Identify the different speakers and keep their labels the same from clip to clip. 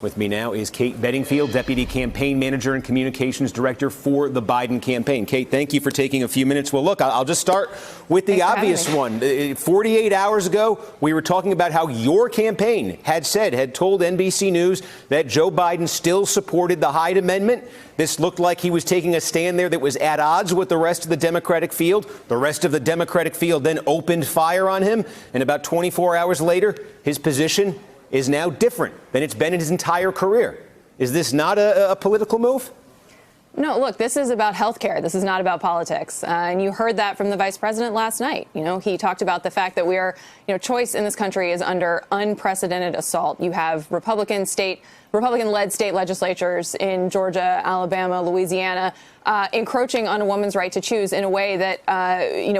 Speaker 1: With me now is Kate Bedingfield, Deputy Campaign Manager and Communications Director for the Biden campaign. Kate, thank you for taking a few minutes. Well, look, I'll just start with the obvious one. 48 hours ago, we were talking about how your campaign had told NBC News that Joe Biden still supported the Hyde Amendment. This looked like he was taking a stand there that was at odds with the rest of the Democratic field. The rest of the Democratic field then opened fire on him. And about 24 hours later, his position is now different than it's been in his entire career. Is this not a political move?
Speaker 2: No, look, this is about health care. This is not about politics. And you heard that from the vice president last night. You know, he talked about the fact that choice in this country is under unprecedented assault. You have Republican-led state legislatures in Georgia, Alabama, Louisiana, encroaching on a woman's right to choose in a way that,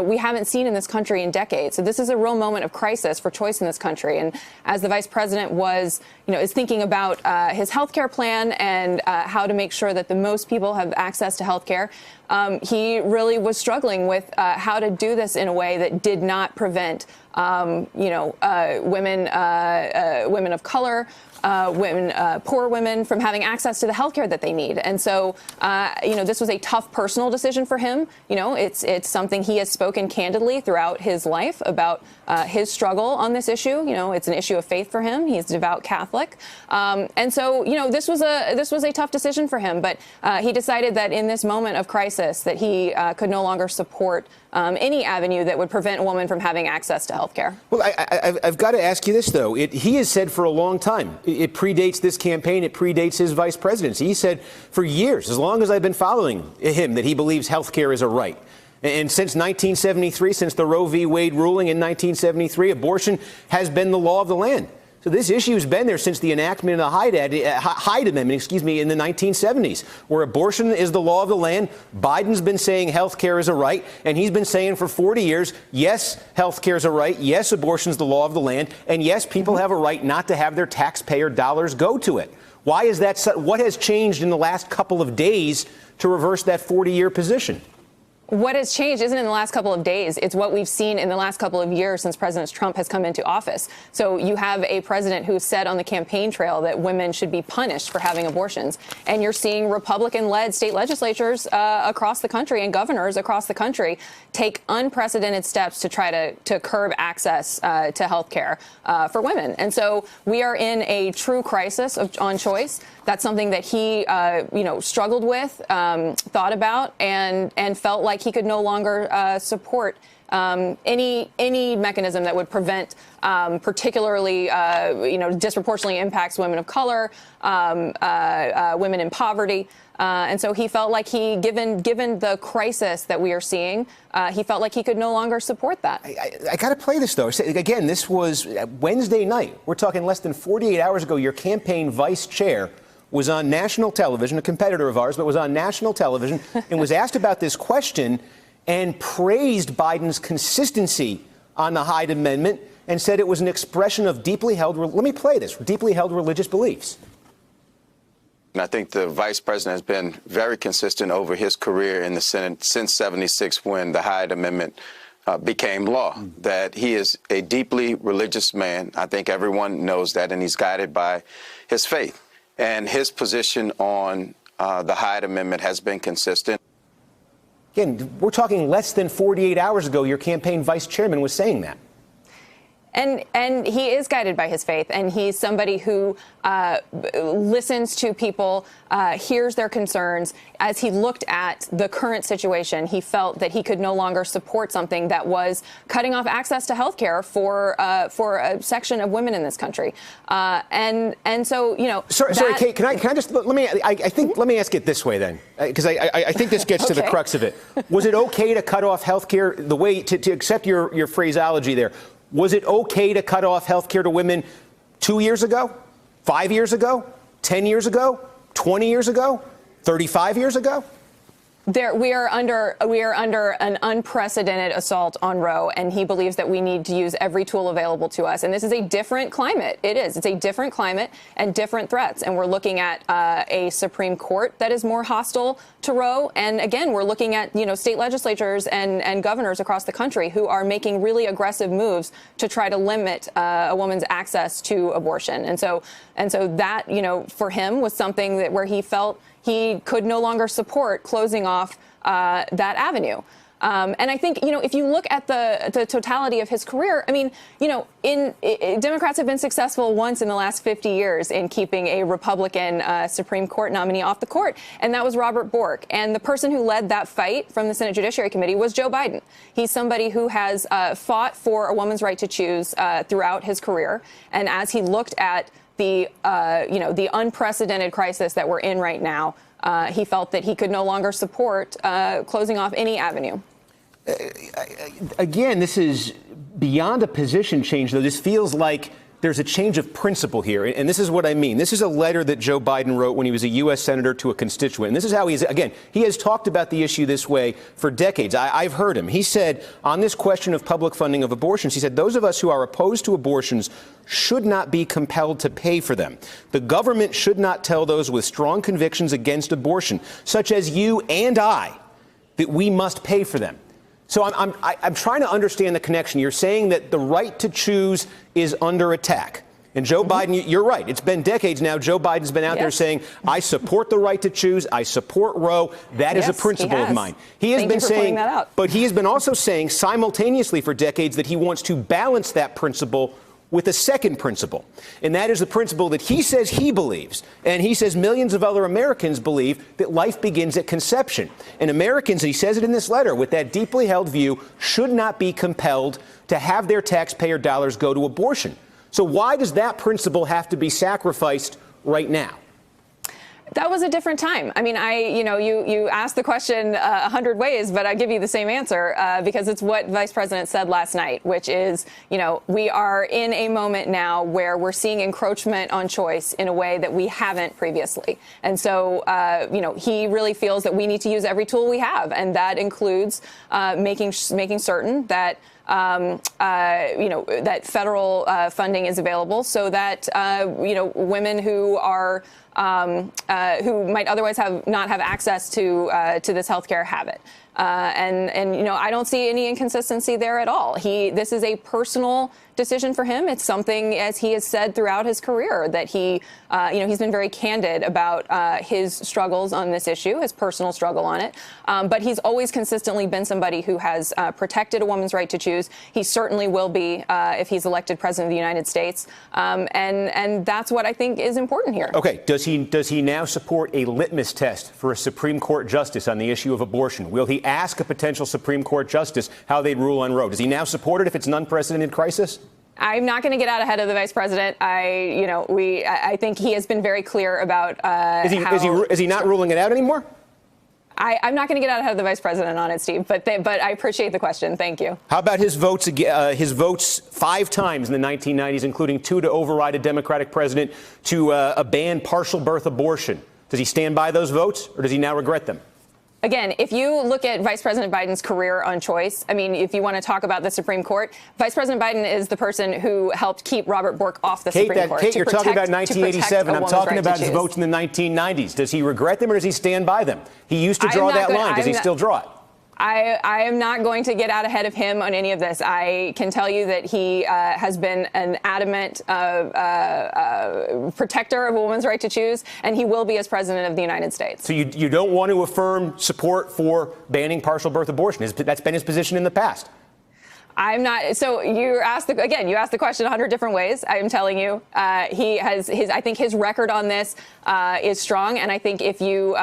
Speaker 2: we haven't seen in this country in decades. So this is a real moment of crisis for choice in this country. And as the vice president is thinking about his health care plan and how to make sure that the most people have access to health care, he really was struggling with how to do this in a way that did not prevent women of color, poor women from having access to the health care that they need. And so, this was a tough personal decision for him. It's something he has spoken candidly throughout his life about his struggle on this issue. It's an issue of faith for him. He's a devout Catholic. And so, this was a tough decision for him. But he decided that in this moment of crisis that he could no longer support any avenue that would prevent a woman from having access to health care.
Speaker 1: Well, I've got to ask you this, though. He has said for a long time, it predates this campaign, it predates his vice presidency. He said for years, as long as I've been following him, that he believes health care is a right. And since 1973, since the Roe v. Wade ruling in 1973, abortion has been the law of the land. So this issue has been there since the enactment of the Hyde Amendment, in the 1970s, where abortion is the law of the land. Biden's been saying health care is a right, and he's been saying for 40 years, yes, health care is a right, yes, abortion is the law of the land, and yes, people have a right not to have their taxpayer dollars go to it. Why is that? What has changed in the last couple of days to reverse that 40-year position?
Speaker 2: What has changed isn't in the last couple of days. It's what we've seen in the last couple of years since President Trump has come into office. So you have a president who said on the campaign trail that women should be punished for having abortions. And you're seeing Republican-led state legislatures across the country and governors across the country take unprecedented steps to try to curb access to health care for women. And so we are in a true crisis on choice. That's something that he, struggled with, thought about, and felt like he could no longer support any mechanism that would prevent particularly, disproportionately impacts women of color, women in poverty. And so he felt like given the crisis that we are seeing, he felt like he could no longer support that.
Speaker 1: I got to play this, though. Again, this was Wednesday night. We're talking less than 48 hours ago. Your campaign vice chair was on national television, a competitor of ours, but was on national television and was asked about this question and praised Biden's consistency on the Hyde Amendment and said it was an expression of deeply held religious beliefs.
Speaker 3: And I think the vice president has been very consistent over his career in the Senate since '76 when the Hyde Amendment became law, that he is a deeply religious man. I think everyone knows that, and he's guided by his faith. And his position on the Hyde Amendment has been consistent.
Speaker 1: Again, we're talking less than 48 hours ago, your campaign vice chairman was saying that.
Speaker 2: And he is guided by his faith, and he's somebody who listens to people, hears their concerns. As he looked at the current situation, he felt that he could no longer support something that was cutting off access to health care for a section of women in this country. And so,
Speaker 1: Sorry, Kate, can I just let me ask it this way then, because I think this gets to the crux of it. Was it okay to cut off health care the way to accept your phraseology there? Was it okay to cut off health care to women 2 years ago, 5 years ago, 10 years ago, 20 years ago, 35 years ago?
Speaker 2: We are under an unprecedented assault on Roe, and he believes that we need to use every tool available to us. And this is a different climate. It is. It's a different climate and different threats. And we're looking at a Supreme Court that is more hostile to Roe. And again, we're looking at, state legislatures and governors across the country who are making really aggressive moves to try to limit a woman's access to abortion. And so that, for him was something that where he felt he could no longer support closing off that avenue. And I think, if you look at the totality of his career, I mean, Democrats have been successful once in the last 50 years in keeping a Republican Supreme Court nominee off the court, and that was Robert Bork. And the person who led that fight from the Senate Judiciary Committee was Joe Biden. He's somebody who has fought for a woman's right to choose throughout his career. And as he looked at the unprecedented crisis that we're in right now, he felt that he could no longer support closing off any avenue.
Speaker 1: Again, this is beyond a position change, though. This feels like there's a change of principle here. And this is what I mean. This is a letter that Joe Biden wrote when he was a U.S. senator to a constituent. And this is how he has talked about the issue this way for decades. I've heard him. He said on this question of public funding of abortions, he said, those of us who are opposed to abortions should not be compelled to pay for them. The government should not tell those with strong convictions against abortion, such as you and I, that we must pay for them. So I'm trying to understand the connection. You're saying that the right to choose is under attack. And Joe Biden, you're right. It's been decades now. Joe Biden's been out there saying, I support the right to choose. I support Roe. That is a principle of mine. He has been saying that out. But he has been also saying simultaneously for decades that he wants to balance that principle with a second principle. And that is the principle that he says he believes, and he says millions of other Americans believe, that life begins at conception. And Americans, and he says it in this letter, with that deeply held view, should not be compelled to have their taxpayer dollars go to abortion. So why does that principle have to be sacrificed right now?
Speaker 2: That was a different time. I mean, you asked the question 100 ways, but I give you the same answer because it's what Vice President said last night, which is, we are in a moment now where we're seeing encroachment on choice in a way that we haven't previously. And so, he really feels that we need to use every tool we have. And that includes making certain that that federal funding is available so that, women who are who might otherwise not have access to this health care have it. And I don't see any inconsistency there at all. This is a personal decision for him. It's something, as he has said throughout his career, that he's been very candid about his struggles on this issue, his personal struggle on it. But he's always consistently been somebody who has protected a woman's right to choose. He certainly will be if he's elected president of the United States. And that's what I think is important here.
Speaker 1: Okay. Does he now support a litmus test for a Supreme Court justice on the issue of abortion? Will he ask a potential Supreme Court justice how they'd rule on Roe? Does he now support it if it's an unprecedented crisis?
Speaker 2: I'm not going to get out ahead of the vice president. I think he has been very clear about. Is he not ruling it out anymore? I'm not going to get out ahead of the vice president on it, Steve. But I appreciate the question. Thank you. How
Speaker 1: about his votes? His votes 5 times in the 1990s, including 2 to override a Democratic president to ban partial birth abortion. Does he stand by those votes, or does he now regret them?
Speaker 2: Again, if you look at Vice President Biden's career on choice, I mean, if you want to talk about the Supreme Court, Vice President Biden is the person who helped keep Robert Bork off the Supreme Court.
Speaker 1: Kate, you're talking about 1987. I'm talking about his votes in the 1990s. Does he regret them or does he stand by them? He used to draw that line. Does he still draw it?
Speaker 2: I am not going to get out ahead of him on any of this. I can tell you that he has been an adamant protector of a woman's right to choose, and he will be as president of the United States. So
Speaker 1: you don't want to affirm support for banning partial birth abortion. That's been his position in the past.
Speaker 2: I'm not. So you asked the question 100 different ways. I'm telling you, I think his record on this is strong. And I think if you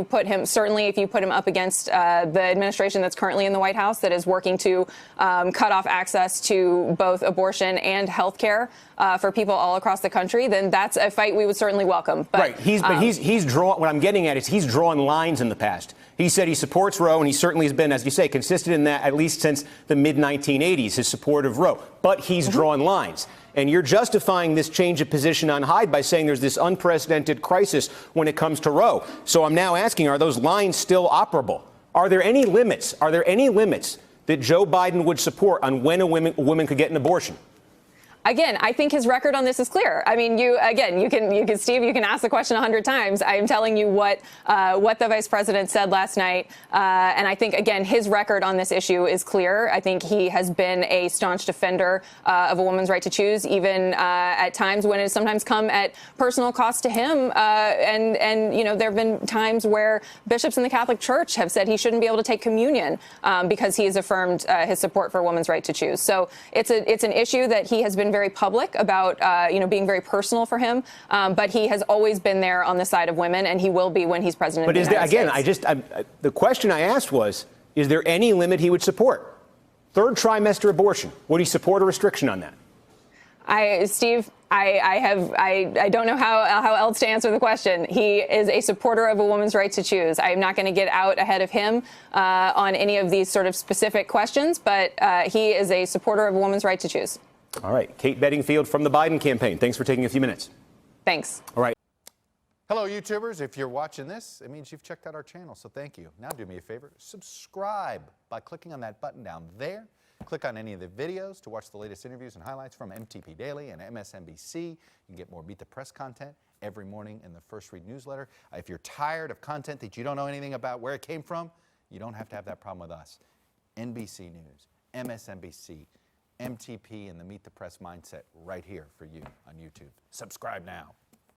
Speaker 2: put him up against the administration that's currently in the White House that is working to cut off access to both abortion and health care for people all across the country, then that's a fight we would certainly welcome. But,
Speaker 1: right. He's drawn. What I'm getting at is he's drawn lines in the past. He said he supports Roe, and he certainly has been, as you say, consistent in that at least since the mid-1980s, his support of Roe. But he's drawn lines. And you're justifying this change of position on Hyde by saying there's this unprecedented crisis when it comes to Roe. So I'm now asking, are those lines still operable? Are there any limits? Are there any limits that Joe Biden would support on when a woman could get an abortion?
Speaker 2: Again, I think his record on this is clear. I mean, Steve, you can ask the question 100 times. I'm telling you what the vice president said last night. And I think, again, his record on this issue is clear. I think he has been a staunch defender of a woman's right to choose, even at times when it has sometimes come at personal cost to him. And there have been times where bishops in the Catholic Church have said he shouldn't be able to take communion because he has affirmed his support for a woman's right to choose. So it's an issue that he has been very public about, being very personal for him. But he has always been there on the side of women, and he will be when he's president of the United States.
Speaker 1: The question I asked was, is there any limit he would support? Third trimester abortion. Would he support a restriction on that?
Speaker 2: Steve, I don't know how else to answer the question. He is a supporter of a woman's right to choose. I am not going to get out ahead of him on any of these sort of specific questions, but he is a supporter of a woman's right to choose.
Speaker 1: All right. Kate Bedingfield from the Biden campaign. Thanks for taking a few minutes.
Speaker 2: Thanks.
Speaker 1: All right.
Speaker 4: Hello, YouTubers. If you're watching this, it means you've checked out our channel, so thank you. Now do me a favor, subscribe by clicking on that button down there. Click on any of the videos to watch the latest interviews and highlights from MTP Daily and MSNBC. You can get more Meet the Press content every morning in the First Read newsletter. If you're tired of content that you don't know anything about where it came from, you don't have to have that problem with us. NBC News, MSNBC, MTP, and the Meet the Press mindset right here for you on YouTube. Subscribe now.